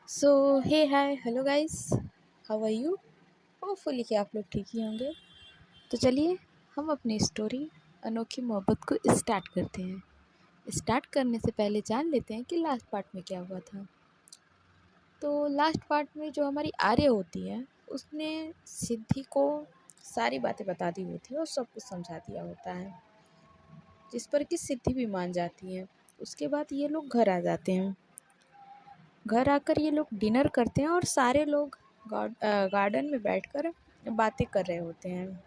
So hey hi hello guys, how are you. Hopefully कि आप लोग ठीक ही होंगे। तो चलिए हम अपनी स्टोरी अनोखी मोहब्बत को स्टार्ट करते हैं। स्टार्ट करने से पहले जान लेते हैं कि लास्ट पार्ट में क्या हुआ था। तो लास्ट पार्ट में जो हमारी आर्य होती है उसने सिद्धि को सारी बातें बता दी होती है और सब कुछ समझा दिया होता है, जिस पर कि सिद्धि भी मान जाती है। उसके बाद ये लोग घर आ जाते हैं। घर आकर ये लोग डिनर करते हैं और सारे लोग गार्डन में बैठकर बातें कर रहे होते हैं,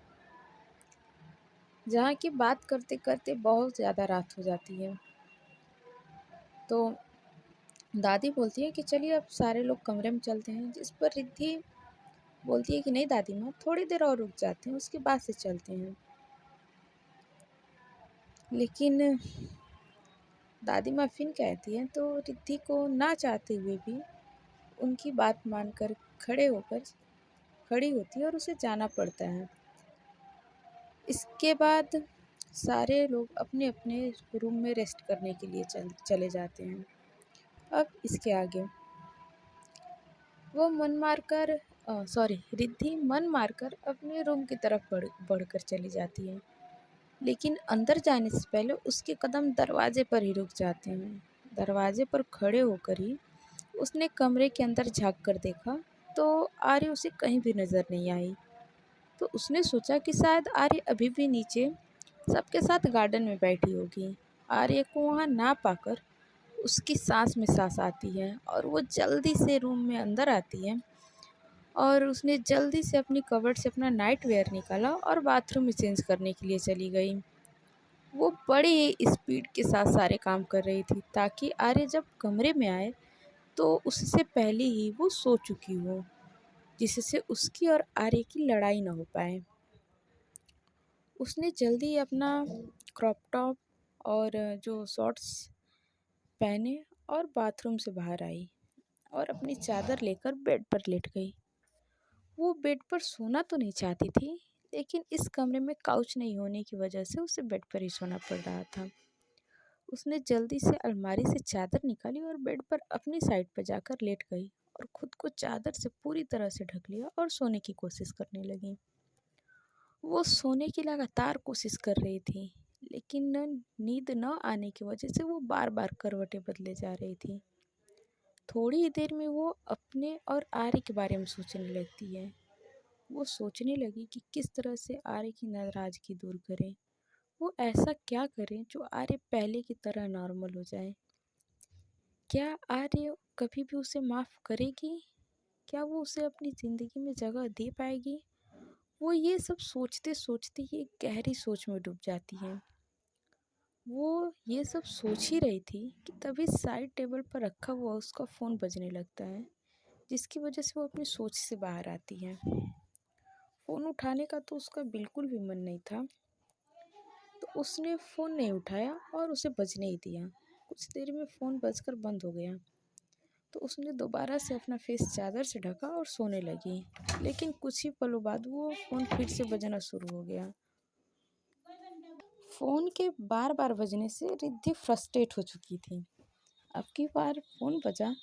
जहाँ की बात करते करते बहुत ज़्यादा रात हो जाती है। तो दादी बोलती है कि चलिए अब सारे लोग कमरे में चलते हैं, जिस पर रिद्धि बोलती है कि नहीं दादी माँ, थोड़ी देर और रुक जाते हैं, उसके बाद से चलते हैं। लेकिन दादी माँ फिर कहती हैं, तो रिद्धि को ना चाहते हुए भी उनकी बात मानकर खड़ी होती है और उसे जाना पड़ता है। इसके बाद सारे लोग अपने अपने रूम में रेस्ट करने के लिए चले जाते हैं। अब इसके आगे वो रिद्धि मन मारकर अपने रूम की तरफ बढ़कर चली जाती है। लेकिन अंदर जाने से पहले उसके कदम दरवाजे पर ही रुक जाते हैं। दरवाजे पर खड़े होकर ही उसने कमरे के अंदर झांक कर देखा, तो आर्य उसे कहीं भी नज़र नहीं आई। तो उसने सोचा कि शायद आर्य अभी भी नीचे सबके साथ गार्डन में बैठी होगी। आर्य को वहाँ ना पाकर उसकी सांस में सांस आती है और वो जल्दी से रूम में अंदर आती है और उसने जल्दी से अपनी कबर्ड से अपना नाइट वेयर निकाला और बाथरूम में चेंज करने के लिए चली गई। वो बड़ी ही स्पीड के साथ सारे काम कर रही थी ताकि आर्य जब कमरे में आए तो उससे पहले ही वो सो चुकी हो, जिससे उसकी और आर्य की लड़ाई न हो पाए। उसने जल्दी अपना क्रॉप टॉप और जो शॉर्ट्स पहने और बाथरूम से बाहर आई और अपनी चादर लेकर बेड पर लेट गई। वो बेड पर सोना तो नहीं चाहती थी, लेकिन इस कमरे में काउच नहीं होने की वजह से उसे बेड पर ही सोना पड़ रहा था। उसने जल्दी से अलमारी से चादर निकाली और बेड पर अपनी साइड पर जाकर लेट गई और खुद को चादर से पूरी तरह से ढक लिया और सोने की कोशिश करने लगी। वो सोने की लगातार कोशिश कर रही थी, लेकिन नींद न आने की वजह से वो बार बार करवटें बदले जा रही थी। थोड़ी ही देर में वो अपने और आर्य के बारे में सोचने लगती है। वो सोचने लगी कि किस तरह से आर्य की नाराज़गी दूर करें। वो ऐसा क्या करें जो आर्य पहले की तरह नॉर्मल हो जाए। क्या आर्य कभी भी उसे माफ़ करेगी? क्या वो उसे अपनी ज़िंदगी में जगह दे पाएगी? वो ये सब सोचते सोचते ही एक गहरी सोच में डूब जाती है। वो ये सब सोच ही रही थी कि तभी साइड टेबल पर रखा हुआ उसका फ़ोन बजने लगता है, जिसकी वजह से वो अपनी सोच से बाहर आती है। फ़ोन उठाने का तो उसका बिल्कुल भी मन नहीं था, तो उसने फ़ोन नहीं उठाया और उसे बजने ही दिया। कुछ देर में फ़ोन बजकर बंद हो गया, तो उसने दोबारा से अपना फेस चादर से ढका और सोने लगी। लेकिन कुछ ही पलों बाद वो फ़ोन फिर से बजना शुरू हो गया। फ़ोन के बार बार बजने से रिद्धि फ्रस्ट्रेट हो चुकी थी। अब की बार फ़ोन बजा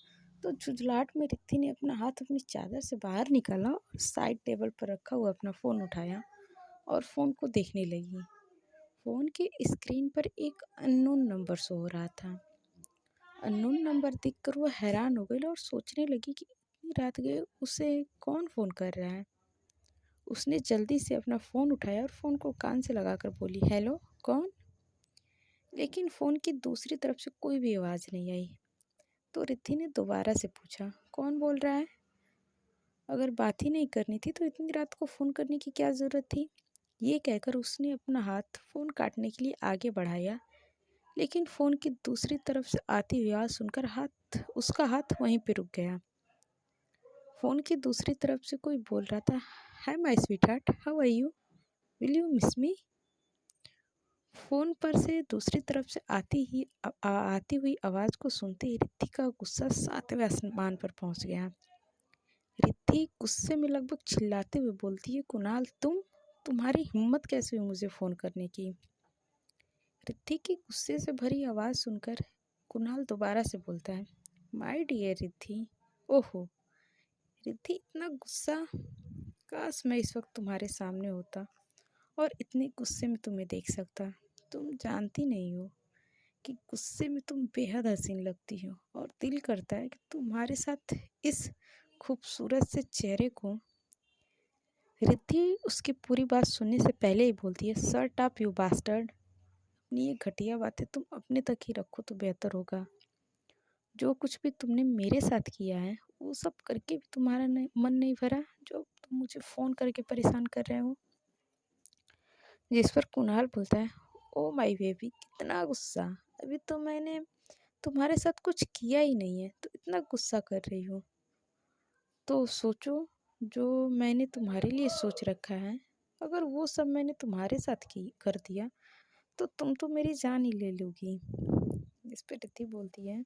तो झुंझलाहट में रिद्धि ने अपना हाथ अपनी चादर से बाहर निकाला और साइड टेबल पर रखा हुआ अपना फ़ोन उठाया और फ़ोन को देखने लगी। फ़ोन के स्क्रीन पर एक अननोन नंबर शो हो रहा था। अननोन नंबर देखकर वो हैरान हो गई और सोचने लगी कि इतनी रात गए उसे कौन फ़ोन कर रहा है। उसने जल्दी से अपना फ़ोन उठाया और फ़ोन को कान से लगाकर बोली, हेलो, कौन? लेकिन फ़ोन की दूसरी तरफ से कोई भी आवाज़ नहीं आई। तो रिद्धि ने दोबारा से पूछा, कौन बोल रहा है? अगर बात ही नहीं करनी थी तो इतनी रात को फ़ोन करने की क्या ज़रूरत थी? ये कहकर उसने अपना हाथ फ़ोन काटने के लिए आगे बढ़ाया, लेकिन फ़ोन की दूसरी तरफ से आती हुई आवाज़ सुनकर उसका हाथ वहीं पे रुक गया। फ़ोन की दूसरी तरफ से कोई बोल रहा था, hi my sweetheart, how are you, will you miss me? Phone पर से दूसरी तरफ से आती हुई आवाज़ को सुनते ही रिद्धि का गुस्सा 7वें आसमान पर पहुंच गया। रिद्धि गुस्से में लगभग चिल्लाते हुए बोलती है, कुणाल, तुम्हारी हिम्मत कैसे हुई मुझे फ़ोन करने की? रिद्धि की गुस्से से भरी आवाज़ सुनकर कुणाल दोबारा से बोलता है, माय डियर रिद्धि, ओहो! रिद्धि इतना गुस्सा! काश मैं इस वक़्त तुम्हारे सामने होता और इतने गुस्से में तुम्हें देख सकता। तुम जानती नहीं हो कि गुस्से में तुम बेहद हसीन लगती हो और दिल करता है कि तुम्हारे साथ इस खूबसूरत से चेहरे को। रिद्धि उसकी पूरी बात सुनने से पहले ही बोलती है, शट अप यू बास्टर्ड। अपनी ये घटिया बातें तुम अपने तक ही रखो तो बेहतर होगा। जो कुछ भी तुमने मेरे साथ किया है वो सब करके भी तुम्हारा मन नहीं भरा, जो तुम मुझे फ़ोन करके परेशान कर रहे हो। जिस पर कुणाल बोलता है, ओ माय बेबी, कितना गुस्सा! अभी तो मैंने तुम्हारे साथ कुछ किया ही नहीं है तो इतना गुस्सा कर रही हो। तो सोचो, जो मैंने तुम्हारे लिए सोच रखा है, अगर वो सब मैंने तुम्हारे साथ की कर दिया तो तुम तो मेरी जान ही ले लोगी। इस पे रिद्धि बोलती है,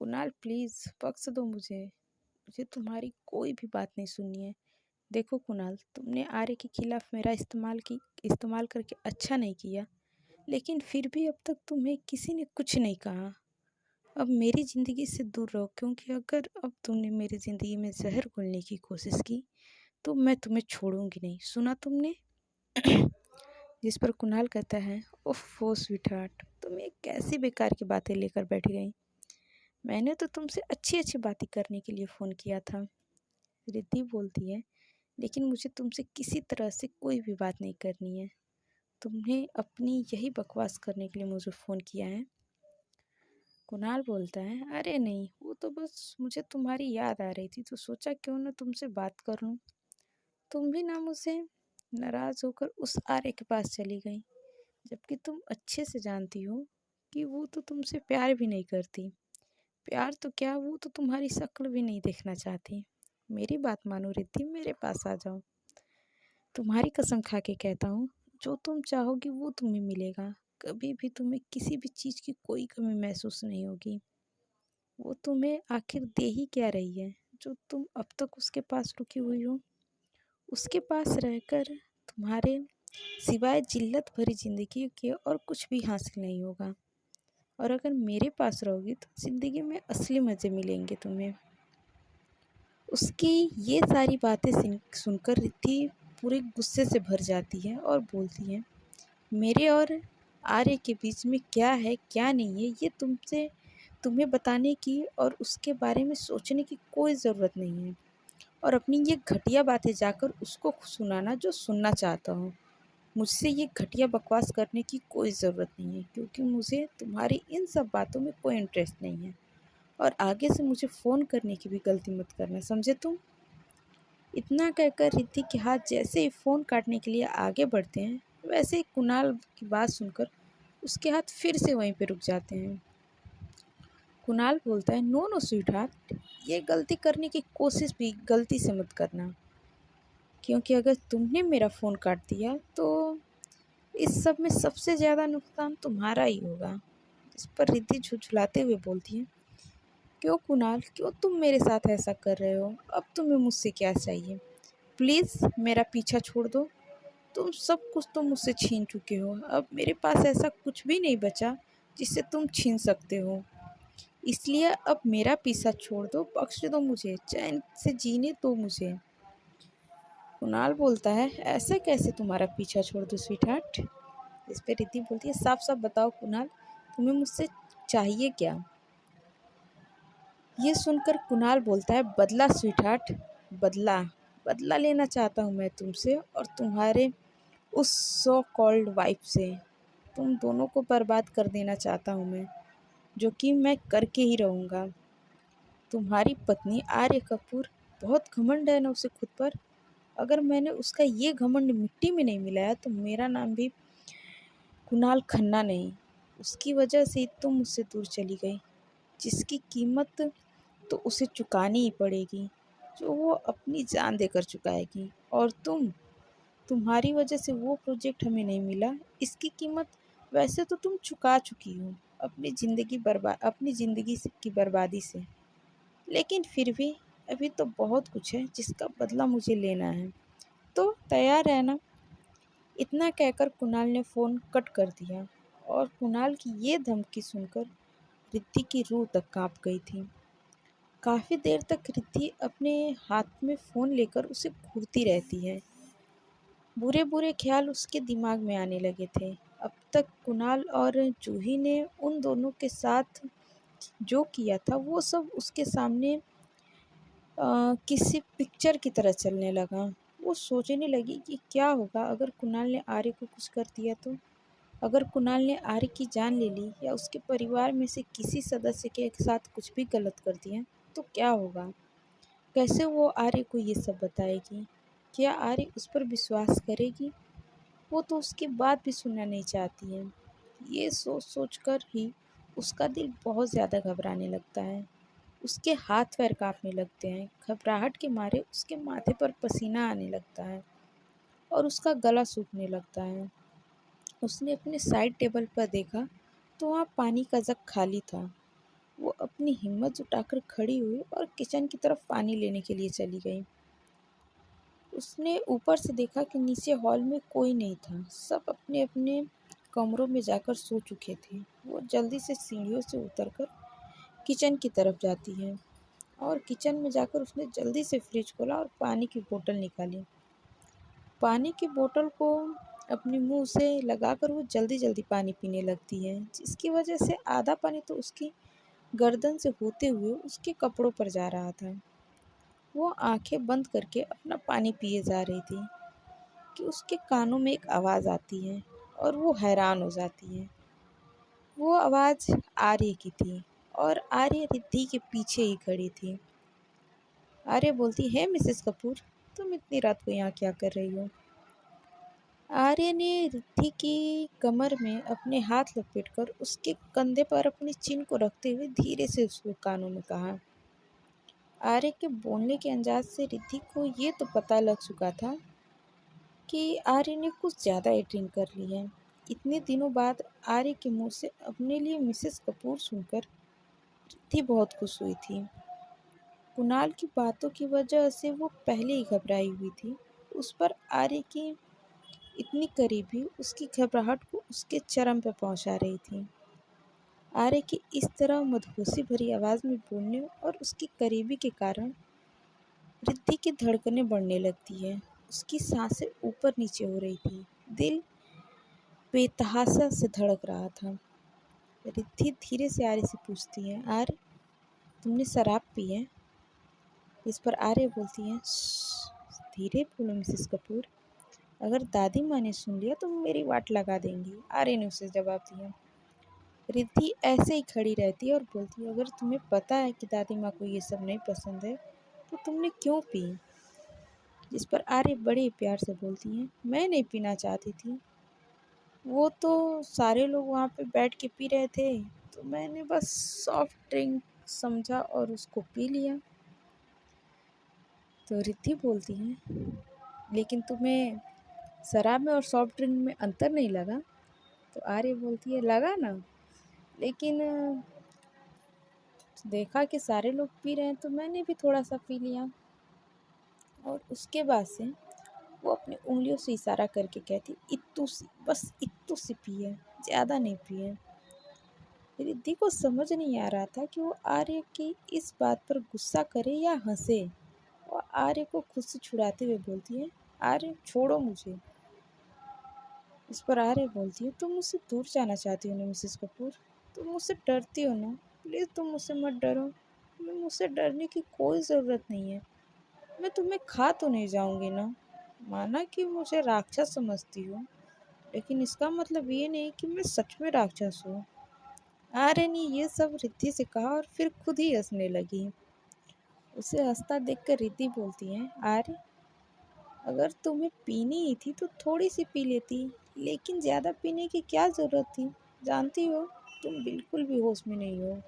कुणाल प्लीज़ बख्श दो मुझे। मुझे तुम्हारी कोई भी बात नहीं सुननी है। देखो कुणाल, तुमने आर्य के खिलाफ मेरा इस्तेमाल करके अच्छा नहीं किया, लेकिन फिर भी अब तक तुम्हें किसी ने कुछ नहीं कहा। अब मेरी ज़िंदगी से दूर रहो, क्योंकि अगर अब तुमने मेरी ज़िंदगी में ज़हर घोलने की कोशिश की तो मैं तुम्हें छोड़ूंगी नहीं। सुना तुमने? जिस पर कुणाल कहता है, ओफो स्वीटहार्ट, तुम ये कैसी बेकार की बातें लेकर बैठ गई। मैंने तो तुमसे अच्छी अच्छी बातें करने के लिए फ़ोन किया था। रिद्धि बोलती है, लेकिन मुझे तुमसे किसी तरह से कोई भी बात नहीं करनी है। तुमने अपनी यही बकवास करने के लिए मुझे फ़ोन किया है। कुणाल बोलता है, अरे नहीं, वो तो बस मुझे तुम्हारी याद आ रही थी तो सोचा क्यों ना तुमसे बात कर लूँ। तुम भी ना मुझसे नाराज़ होकर उस आर्य के पास चली गई, जबकि तुम अच्छे से जानती हो कि वो तो तुमसे प्यार भी नहीं करती। प्यार तो क्या, वो तो तुम्हारी शक्ल भी नहीं देखना चाहती। मेरी बात मानो रिद्धि, मेरे पास आ जाओ। तुम्हारी कसम खा के कहता हूँ, जो तुम चाहोगी वो तुम्हें मिलेगा। कभी भी तुम्हें किसी भी चीज़ की कोई कमी महसूस नहीं होगी। वो तुम्हें आखिर दे ही क्या रही है, जो तुम अब तक उसके पास रुकी हुई हो। उसके पास रहकर तुम्हारे सिवाय जिल्लत भरी ज़िंदगी के और कुछ भी हासिल नहीं होगा। और अगर मेरे पास रहोगी तो ज़िंदगी में असली मज़े मिलेंगे तुम्हें। उसकी ये सारी बातें सुनकर रिद्धि पूरे गुस्से से भर जाती है और बोलती है, मेरे और आर्य के बीच में क्या है क्या नहीं है ये तुम्हें बताने की और उसके बारे में सोचने की कोई ज़रूरत नहीं है। और अपनी ये घटिया बातें जाकर उसको सुनाना जो सुनना चाहता हो। मुझसे ये घटिया बकवास करने की कोई ज़रूरत नहीं है, क्योंकि मुझे तुम्हारी इन सब बातों में कोई इंटरेस्ट नहीं है। और आगे से मुझे फ़ोन करने की भी गलती मत करना, समझे तुम? इतना कहकर रिद्धि के हाथ जैसे ही फ़ोन काटने के लिए आगे बढ़ते हैं, वैसे ही कुणाल की बात सुनकर उसके हाथ फिर से वहीं पे रुक जाते हैं। कुणाल बोलता है, नो नो स्वीटहार्ट, ये गलती करने की कोशिश भी गलती से मत करना, क्योंकि अगर तुमने मेरा फ़ोन काट दिया तो इस सब में सबसे ज़्यादा नुकसान तुम्हारा ही होगा। इस पर रिद्धि झुठलाते हुए बोलती है, क्यों कुणाल, क्यों तुम मेरे साथ ऐसा कर रहे हो? अब तुम्हें मुझसे क्या चाहिए? प्लीज़ मेरा पीछा छोड़ दो। तुम सब कुछ तो मुझसे छीन चुके हो, अब मेरे पास ऐसा कुछ भी नहीं बचा जिससे तुम छीन सकते हो। इसलिए अब मेरा पीछा छोड़ दो, बख्श दो मुझे, चैन से जीने दो मुझे। कुणाल बोलता है, ऐसा कैसे तुम्हारा पीछा छोड़ दो स्वीटहार्ट? इस पे रिद्धि बोलती है, साफ साफ बताओ कुणाल, तुम्हें मुझसे चाहिए क्या? ये सुनकर कुणाल बोलता है, बदला स्वीटहार्ट, बदला। बदला लेना चाहता हूँ मैं तुमसे और तुम्हारे उस सो कॉल्ड वाइफ से। तुम दोनों को बर्बाद कर देना चाहता हूँ मैं, जो कि मैं करके ही रहूँगा। तुम्हारी पत्नी आर्य कपूर, बहुत घमंड है ना उसे खुद पर। अगर मैंने उसका ये घमंड मिट्टी में नहीं मिलाया तो मेरा नाम भी कुणाल खन्ना नहीं। उसकी वजह से तुम मुझसे दूर चली गई, जिसकी कीमत तो उसे चुकानी ही पड़ेगी, जो वो अपनी जान देकर चुकाएगी। और तुम्हारी वजह से वो प्रोजेक्ट हमें नहीं मिला, इसकी कीमत वैसे तो तुम चुका चुकी हो अपनी ज़िंदगी की बर्बादी से। लेकिन फिर भी अभी तो बहुत कुछ है जिसका बदला मुझे लेना है, तो तैयार है ना? इतना कहकर कुणाल ने फ़ोन कट कर दिया और कुणाल की ये धमकी सुनकर रिद्धि की रूह तक काँप गई थी। काफ़ी देर तक रिद्धि अपने हाथ में फ़ोन लेकर उसे घूरती रहती है। बुरे बुरे ख्याल उसके दिमाग में आने लगे थे। अब तक कुणाल और जूही ने उन दोनों के साथ जो किया था वो सब उसके सामने किसी पिक्चर की तरह चलने लगा। वो सोचने लगी कि क्या होगा अगर कुणाल ने आर्य को कुछ कर दिया तो? अगर कुणाल ने आर्य की जान ले ली या उसके परिवार में से किसी सदस्य के साथ कुछ भी गलत कर दिया तो क्या होगा? कैसे वो आर्य को ये सब बताएगी? क्या आर्य उस पर विश्वास करेगी? वो तो उसकी बात भी सुनना नहीं चाहती है। ये सोच सोच कर ही उसका दिल बहुत ज़्यादा घबराने लगता है। उसके हाथ पैर कांपने लगते हैं। घबराहट के मारे उसके माथे पर पसीना आने लगता है और उसका गला सूखने लगता है। उसने अपने साइड टेबल पर देखा तो वहाँ पानी का जग खाली था। वो अपनी हिम्मत जुटाकर खड़ी हुई और किचन की तरफ पानी लेने के लिए चली गई। उसने ऊपर से देखा कि नीचे हॉल में कोई नहीं था। सब अपने अपने कमरों में जाकर सो चुके थे। वो जल्दी से सीढ़ियों से उतरकर किचन की तरफ जाती है और किचन में जाकर उसने जल्दी से फ्रिज खोला और पानी की बोतल निकाली। पानी की बोतल को अपने मुंह से लगाकर वो जल्दी जल्दी पानी पीने लगती है, जिसकी वजह से आधा पानी तो उसकी गर्दन से होते हुए उसके कपड़ों पर जा रहा था। वो आंखें बंद करके अपना पानी पिए जा रही थी कि उसके कानों में एक आवाज़ आती है और वो हैरान हो जाती है। वो आवाज़ आर्य की थी और आर्य रिद्धि के पीछे ही खड़ी थी। आर्य बोलती है, मिसेस कपूर, तुम इतनी रात को यहाँ क्या कर रही हो? आर्य ने रिद्धि की कमर में अपने हाथ लपेटकर उसके कंधे पर अपनी चिन को रखते हुए धीरे से उसके कानों में कहा। आर्य के बोलने के अंदाज से रिद्धि को ये तो पता लग चुका था कि आर्य ने कुछ ज़्यादा ही ड्रिंक कर ली है। इतने दिनों बाद आर्य के मुंह से अपने लिए मिसेस कपूर सुनकर रिद्धि बहुत खुश हुई थी। कुणाल की बातों की वजह से वो पहले ही घबराई हुई थी। उस पर आर्य की इतनी करीबी उसकी घबराहट को उसके चरम पर पहुंचा रही थी। आर्य की इस तरह मदहोशी भरी आवाज़ में बोलने और उसकी करीबी के कारण रिद्धि की धड़कनें बढ़ने लगती है। उसकी सांसें ऊपर नीचे हो रही थी। दिल बेतहाशा से धड़क रहा था। रिद्धि धीरे से आर्य से पूछती है, आर्य, तुमने शराब पी है? इस पर आर्य बोलती है, धीरे बोलो मिसेस कपूर, अगर दादी माँ ने सुन लिया तो मेरी वाट लगा देंगी। आर्य ने उसे जवाब दिया। रिद्धि ऐसे ही खड़ी रहती है और बोलती है, अगर तुम्हें पता है कि दादी माँ को ये सब नहीं पसंद है तो तुमने क्यों पी? जिस पर आर्य बड़े ही प्यार से बोलती है, मैं नहीं पीना चाहती थी, वो तो सारे लोग वहाँ पे बैठ के पी रहे थे तो मैंने बस सॉफ्ट ड्रिंक समझा और उसको पी लिया। तो रिद्धि बोलती है, लेकिन तुम्हें शराब में और सॉफ्ट ड्रिंक में अंतर नहीं लगा? तो आर्य बोलती है, लगा ना, लेकिन देखा कि सारे लोग पी रहे हैं तो मैंने भी थोड़ा सा पी लिया। और उसके बाद से वो अपनी उंगलियों से इशारा करके कहती, इत्तू सी, बस इत्तू सी पी है, ज़्यादा नहीं पी है। रिद्धि को समझ नहीं आ रहा था कि वो आर्य की इस बात पर गुस्सा करे या हंसे। वो आर्य को खुद से छुड़ाते हुए बोलती है, आर्य छोड़ो मुझे। इस पर आर्य बोलती है, तुम मुझसे दूर जाना चाहती हो ना मिसेस कपूर? तुम मुझसे डरती हो ना? प्लीज़ तुम मुझसे मत डरो। तुम्हें मुझसे डरने की कोई ज़रूरत नहीं है। मैं तुम्हें खा तो नहीं जाऊंगी ना? माना कि मुझे राक्षस समझती हो, लेकिन इसका मतलब ये नहीं कि मैं सच में राक्षस हूँ। आर्य ने ये सब रिद्धि से कहा और फिर खुद ही हंसने लगी। उसे हंसता देखकर रिद्धि बोलती है, आर्य, अगर तुम्हें पीनी ही थी तो थोड़ी सी पी लेती, लेकिन ज़्यादा पीने की क्या ज़रूरत थी? जानती हो, तुम बिल्कुल भी होश में नहीं हो।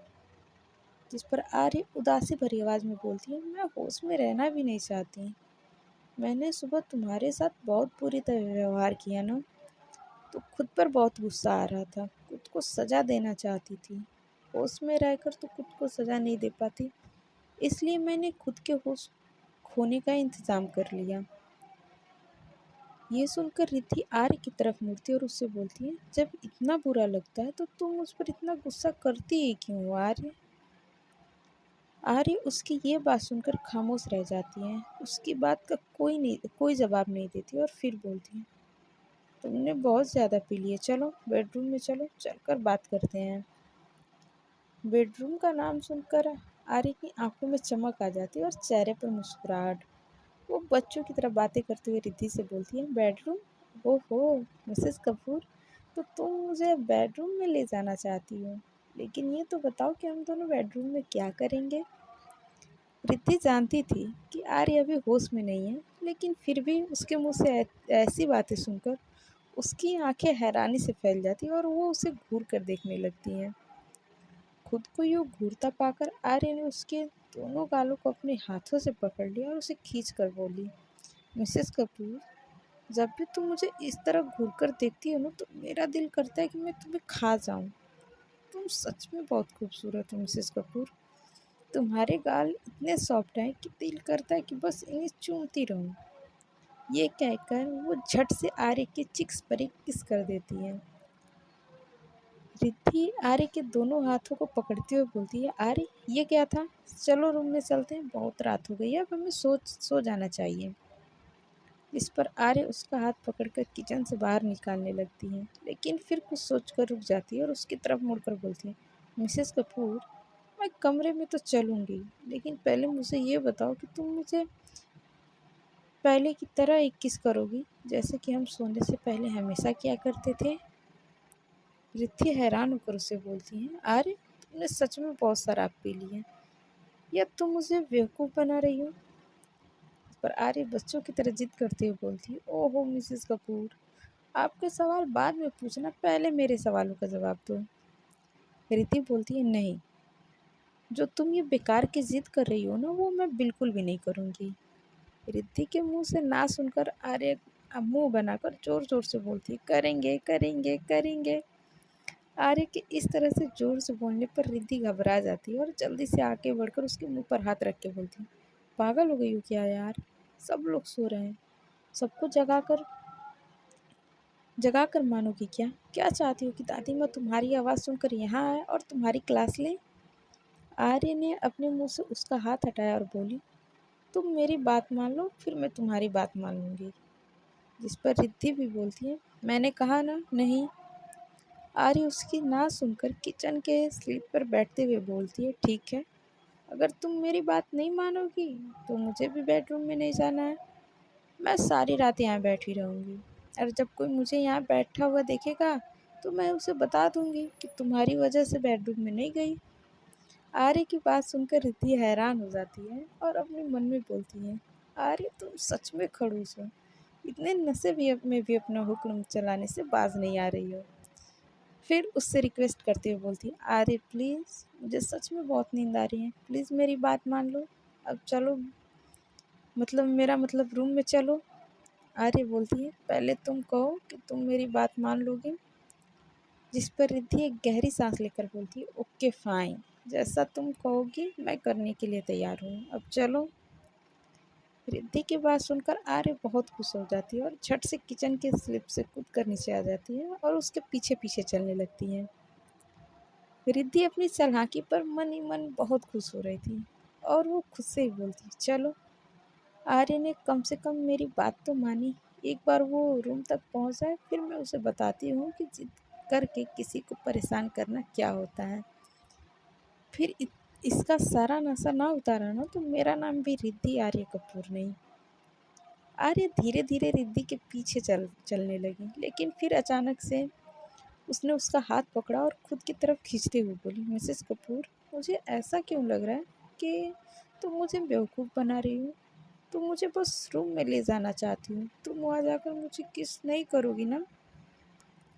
जिस पर आर्य उदासी भरी आवाज़ में बोलती है, मैं होश में रहना भी नहीं चाहती। मैंने सुबह तुम्हारे साथ बहुत बुरी तरह व्यवहार किया ना, तो खुद पर बहुत गुस्सा आ रहा था। खुद को सज़ा देना चाहती थी। होश में रहकर तो खुद को सज़ा नहीं दे पाती, इसलिए मैंने खुद के होश खोने का इंतज़ाम कर लिया। ये सुनकर रिद्धि आर्य की तरफ मुड़ती और उससे बोलती है, जब इतना बुरा लगता है तो तुम उस पर इतना गुस्सा करती ही क्यों हो आर्य? आर्य उसकी ये बात सुनकर खामोश रह जाती है। उसकी बात का कोई जवाब नहीं देती और फिर बोलती है, तुमने बहुत ज़्यादा पी लिया, चलो बेडरूम में चलो, चलकर बात करते हैं। बेडरूम का नाम सुनकर आर्य की आंखों में चमक आ जाती है और चेहरे पर मुस्कुराहट। वो बच्चों की तरह बातें करते हुए रिद्धि से बोलती है, बेडरूम? ओहो मिसेस कपूर, तो तुम मुझे बेडरूम में ले जाना चाहती हो, लेकिन ये तो बताओ कि हम दोनों बेडरूम में क्या करेंगे। रिद्धि जानती थी कि आर्य अभी होश में नहीं है, लेकिन फिर भी उसके मुंह से ऐसी बातें सुनकर उसकी आंखें हैरानी से फैल जाती और वो उसे घूर कर देखने लगती हैं। खुद को यूं घूरता पाकर आर्य ने उसके दोनों गालों को अपने हाथों से पकड़ लिया और उसे खींच कर बोली, मिसेस कपूर, जब भी तुम मुझे इस तरह घूर कर देखती हो ना, तो मेरा दिल करता है कि मैं तुम्हें खा जाऊं। तुम सच में बहुत खूबसूरत हो मिसेस कपूर। तुम्हारे गाल इतने सॉफ्ट हैं कि दिल करता है कि बस इन्हें चूमती रहूं। ये कहकर वो झट से आर्य के चिक्स पर एक किस कर देती है। रिद्धि आर्य के दोनों हाथों को पकड़ते हुए बोलती है, आर्य ये क्या था, चलो रूम में चलते हैं, बहुत रात हो गई है, अब हमें सो जाना चाहिए। इस पर आर्य उसका हाथ पकड़कर किचन से बाहर निकालने लगती है, लेकिन फिर कुछ सोचकर रुक जाती है और उसकी तरफ मुड़कर बोलती है, मिसेस कपूर, मैं कमरे में तो चलूंगी, लेकिन पहले मुझे ये बताओ कि तुम मुझे पहले की तरह एक किस करोगी, जैसे कि हम सोने से पहले हमेशा किया करते थे। रिद्धि हैरान होकर उसे बोलती है, अरे तुमने सच में बहुत शराब पी ली है, या तुम मुझे बेवकूफ़ बना रही हो। इस पर आर्य बच्चों की तरह जिद करते हुए बोलती है, ओहो मिसेस कपूर, आपके सवाल बाद में पूछना, पहले मेरे सवालों का जवाब दो। रिद्धि बोलती है, नहीं, जो तुम ये बेकार की जिद कर रही हो ना, वो मैं बिल्कुल भी नहीं करूँगी। रिद्धि के मुंह से ना सुनकर आर्य मुंह बनाकर जोर जोर से बोलती है, करेंगे करेंगे करेंगे। आर्य के इस तरह से जोर से बोलने पर रिद्धि घबरा जाती है और जल्दी से आगे बढ़कर उसके मुंह पर हाथ रख के बोलती है, पागल हो गई हो क्या यार, सब लोग सो रहे हैं, सबको जगा कर मानोगी क्या, क्या चाहती हो कि दादी माँ तुम्हारी आवाज़ सुनकर यहाँ आए और तुम्हारी क्लास ले। आर्य ने अपने मुंह से उसका हाथ हटाया और बोली, तुम मेरी बात मान लो, फिर मैं तुम्हारी बात मान लूँगी। जिस पर रिद्धि भी बोलती है, मैंने कहा ना नहीं। आर्य उसकी ना सुनकर किचन के स्लीप पर बैठते हुए बोलती है, ठीक है, अगर तुम मेरी बात नहीं मानोगी तो मुझे भी बेडरूम में नहीं जाना है। मैं सारी रात यहाँ बैठी रहूँगी, और जब कोई मुझे यहाँ बैठा हुआ देखेगा तो मैं उसे बता दूँगी कि तुम्हारी वजह से बेडरूम में नहीं गई। आर्य की बात सुनकर रिद्धि हैरान हो जाती है और अपने मन में बोलती है, आर्य तुम सच में खड़ूस हो, इतने नशे भी में भी अपना हुक्म चलाने से बाज नहीं आ रही हो। फिर उससे रिक्वेस्ट करते हुए बोलती है, आर्य प्लीज़, मुझे सच में बहुत नींद आ रही है, प्लीज़ मेरी बात मान लो, अब चलो, मतलब मेरा मतलब रूम में चलो। आर्य बोलती है, पहले तुम कहो कि तुम मेरी बात मान लोगी। जिस पर रिद्धि एक गहरी सांस लेकर बोलती है, ओके फाइन, जैसा तुम कहोगी मैं करने के लिए तैयार हूँ, अब चलो। रिद्धि की बात सुनकर आर्य बहुत खुश हो जाती है और झट से किचन के स्लिप से कूद कर नीचे आ जाती है और उसके पीछे पीछे चलने लगती है। रिद्धि अपनी चालाकी पर मन ही मन बहुत खुश हो रही थी और वो खुद से ही बोलती, चलो, आर्य ने कम से कम मेरी बात तो मानी, एक बार वो रूम तक पहुंच जाए, फिर मैं उसे बताती हूँ कि जिद करके किसी को परेशान करना क्या होता है। फिर इसका सारा नशा ना उतारा ना, तो मेरा नाम भी रिद्धि आर्य कपूर नहीं। आर्य धीरे धीरे रिद्धि के पीछे चलने लगी, लेकिन फिर अचानक से उसने उसका हाथ पकड़ा और खुद की तरफ खींचते हुए बोली, मिसेस कपूर, मुझे ऐसा क्यों लग रहा है कि तुम मुझे बेवकूफ़ बना रही हो। तुम मुझे बस रूम में ले जाना चाहती हो, तुम वहाँ जाकर मुझे किस नहीं करोगी ना।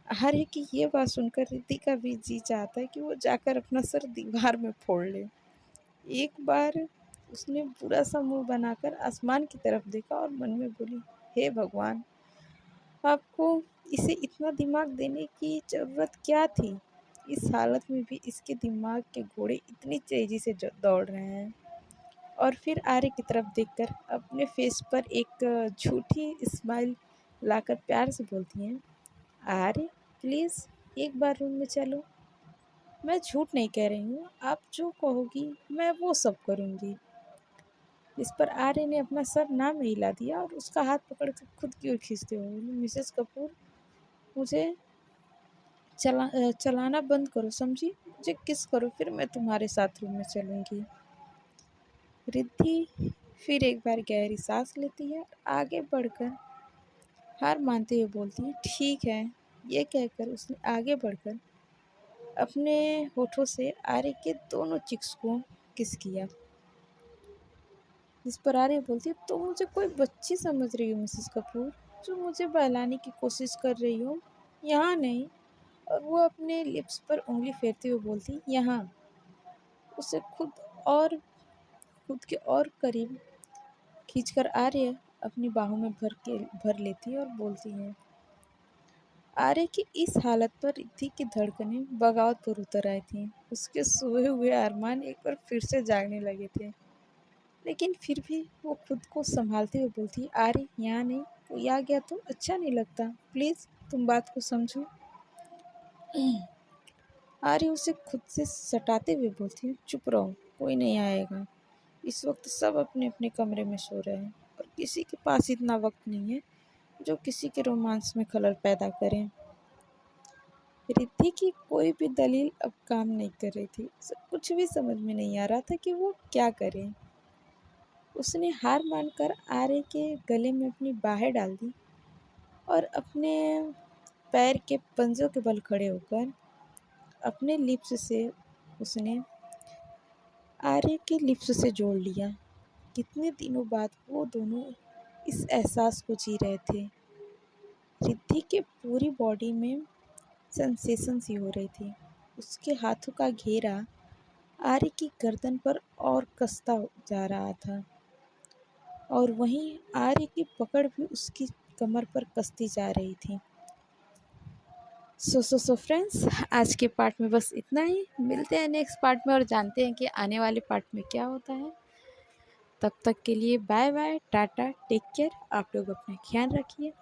आर्य की ये बात सुनकर रिद्धि का भी जी चाहता है कि वो जाकर अपना सर दीवार में फोड़ ले। एक बार उसने बुरा सा मुंह बनाकर आसमान की तरफ देखा और मन में बोली, हे भगवान, आपको इसे इतना दिमाग देने की ज़रूरत क्या थी। इस हालत में भी इसके दिमाग के घोड़े इतनी तेज़ी से दौड़ रहे हैं। और फिर आर्य की तरफ देखकर अपने फेस पर एक झूठी स्माइल लाकर प्यार से बोलती हैं, आर्य प्लीज़ एक बार रूम में चलो। मैं झूठ नहीं कह रही हूँ, आप जो कहोगी मैं वो सब करूँगी। इस पर आर्य ने अपना सर ना में हिला दिया और उसका हाथ पकड़ कर खुद की ओर खींचते हुए बोली, मिसेस कपूर, मुझे चलाना बंद करो, समझी? मुझे किस करो, फिर मैं तुम्हारे साथ रूम में चलूँगी। रिद्धि फिर एक बार गहरी सांस लेती है और आगे बढ़कर हार मानते हुए बोलती है, ठीक है। ये कहकर उसने आगे बढ़कर अपने होठों से आर्य के दोनों चिक्स को किस किया। जिस पर आर्य बोलती है, तो मुझे कोई बच्ची समझ रही हो मिसेस कपूर, जो मुझे बहलाने की कोशिश कर रही हो? यहाँ नहीं। और वो अपने लिप्स पर उंगली फेरते हुए बोलती, यहाँ। उसे और खुद के और करीब खींचकर आर्य अपनी बाहों में भर लेती है और बोलती है। आर्य की इस हालत पर रिद्धि की धड़कनें बगावत पर उतर आई थीं। उसके सोए हुए अरमान एक बार फिर से जागने लगे थे, लेकिन फिर भी वो खुद को संभालते हुए बोलती, आर्य यहाँ नहीं, कोई आ गया तो अच्छा नहीं लगता, प्लीज़ तुम बात को समझो। आर्य उसे खुद से सटाते हुए बोलती है, चुप रहो, कोई नहीं आएगा। इस वक्त सब अपने अपने कमरे में सो रहे हैं और किसी के पास इतना वक्त नहीं है जो किसी के रोमांस में खलल पैदा करें। रिद्धि की कोई भी दलील अब काम नहीं कर रही थी। उसे कुछ भी समझ में नहीं आ रहा था कि वो क्या करे। उसने हार मानकर आर्य के गले में अपनी बाहें डाल दी और अपने पैर के पंजों के बल खड़े होकर अपने लिप्स से उसने आर्य के लिप्स से जोड़ लिया। कितने दिनों बाद वो दोनों इस एहसास को जी रहे थे। रिद्धि के पूरी बॉडी में सेंसेशन सी हो रही थी। उसके हाथों का घेरा आर्य की गर्दन पर और कसता जा रहा था और वहीं आर्य की पकड़ भी उसकी कमर पर कसती जा रही थी। सो फ्रेंड्स, आज के पार्ट में बस इतना ही। मिलते हैं नेक्स्ट पार्ट में और जानते हैं कि आने वाले पार्ट में क्या होता है। तब तक के लिए बाय बाय, टाटा, टेक केयर। आप लोग अपना ख्याल रखिए।